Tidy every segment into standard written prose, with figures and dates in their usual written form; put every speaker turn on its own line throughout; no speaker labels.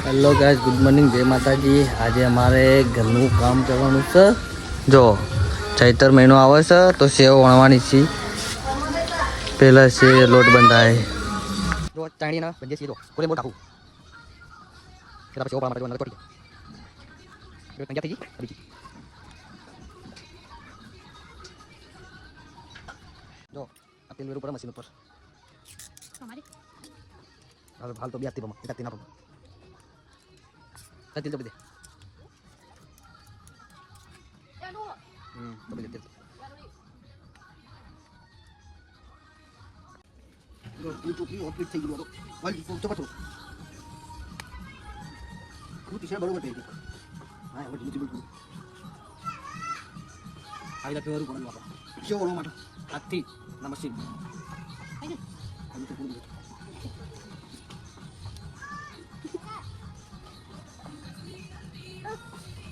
Hello guys, good morning, જય માતાજી. આજે અમારે ઘરનું કામ કરવાનું છે. જો ચૈતર મહિનો આવે છે તો સેવ વણવાની છે. પહેલા છે લોટ બંધાય. જો ચાણીના બંધે છે. જો કોલે મોટ આખું સેવ પાડવા માટે કોટી જો પંજા થઈ ગઈ. જો આ તેલ વેરું પર મશીન ઉપર હાલ તો બેતી પમ એકાતી ના પમ તેલ તો દે તો દે તેલ જો તું ઓપરેટ થઈ ગયો તો વાલી તો પતો તું ટીશર્ટ બરોબર થઈ ગઈ. હા હવે તું બિલકુલ આઈલા પેરું કોણ વાપા કેવો ઓલો માટો આથી ના મશીન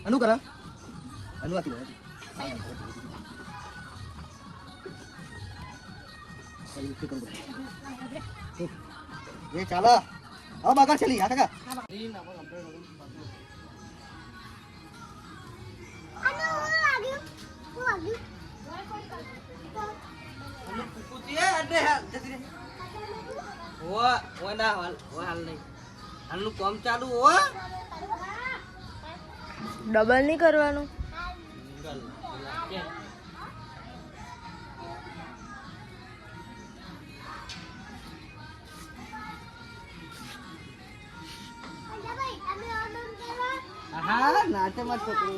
અનુ કરા અનુ આતી ये चला अब आगे चली आ काका
ડબલ નહીં કરવાનું.
હા નાટે મત પકડો.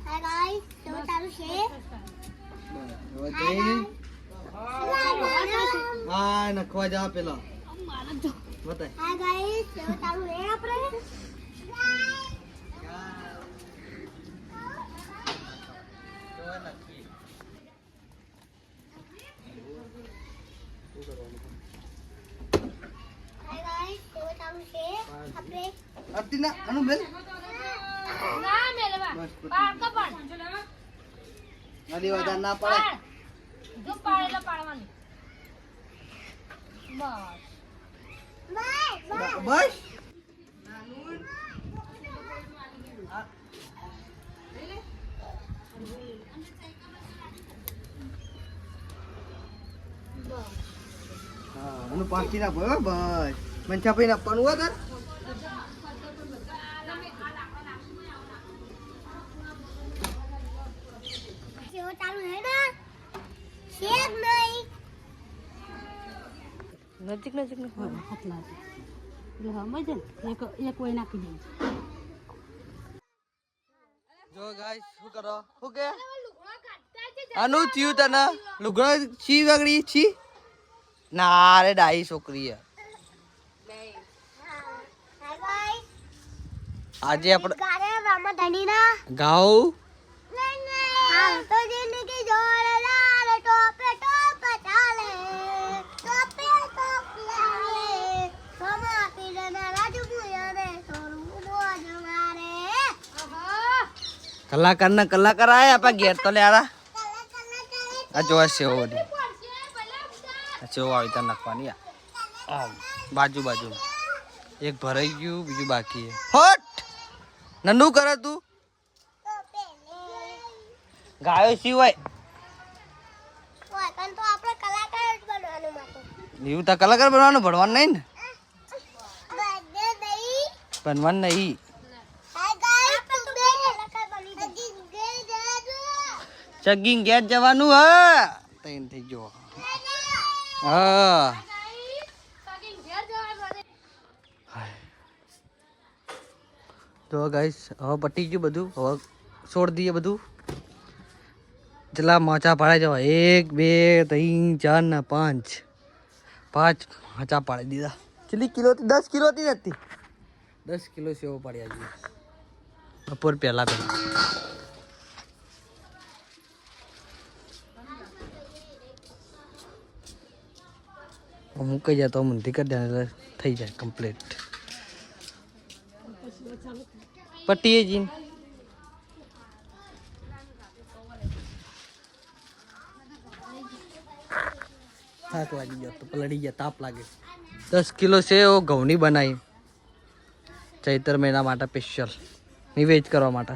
Hi guys, so taruh share.
હા નખવા જા પેલા બતાય.
Hi guys, so taruh share આપણે. Hi guys, so taruh share આપણે.
અતિના અનુ બેલ
ના મેલવા. પાડકા પાડ.
નદી વાજા ના પડે.
જો પાડેલા પાડવાની. બસ.
બસ હા અનુ પાકી ના ભયો બસ મંચા પૈ નાખવાનું હોય તાર
જો તારું હે ના શેક નહીં
નજીક નજીક ને
હાથમાં એટલે સમજે ને એક કોઈ નાખી દે.
જો ગાઈસ શું કરો શું કે અનુ થયું તને લુગડો છી વગડી છી ના રે ડાઈ છોકરી હે.
હાય ગાઈસ
આજે આપણે
ગારે રામા ધણીના
ગાઉ
હા તો જિંદગી જોડે લાલે ટોપે ટોપ ચાલે ટોપે ટોપ લાલે સમા પીરના રાજુ મુયરે સોરું બોજ મારે
કલાકાર આયા આપા ઘેર તો લે આરા આ જો સેવ વડી આ સેવ આવી તા નાખવાની આમ બાજુ બાજુ એક ભરાઈ ગયું બીજું બાકી હે હટ નન્નુ કરે તું ગાયો સિવાય
પણ તો આપણે કલાકાર જ બનવાનું માટે
એવું તા કલાકાર બનવાનું ભણવાનું નહીં ને
બર્થડે દઈ
બનવાનું નહીં
હાય ગાઈસ તું બે કલાકાર બની જા
ચગીંગ ગેસ જવાનું હ તૈન થઈ ગયો હા તો ગાઈસ હવે પટી ગયું બધું હવે છોડ દઈએ બધું જેટલા મોચા પાડે જવા 1 2 3 4 ને 5 મોચા પાડી દીધા કેટલી કિલો હતી 10 કિલો હતી નથી 10 કિલો સેવો પડ્યા છે બપોર પહેલા મૂકી જાય તો મૂંધી કરી દે એટલે થઈ જાય કમ્પ્લીટ પટ્ટીએ જીન થાક લાગી ગયો તો પલળી ગયા તાપ લાગે 10 કિલો સેવ ઘઉંની બનાવી ચૈતર મહિના માટે સ્પેશિયલ નિવેદ કરવા માટે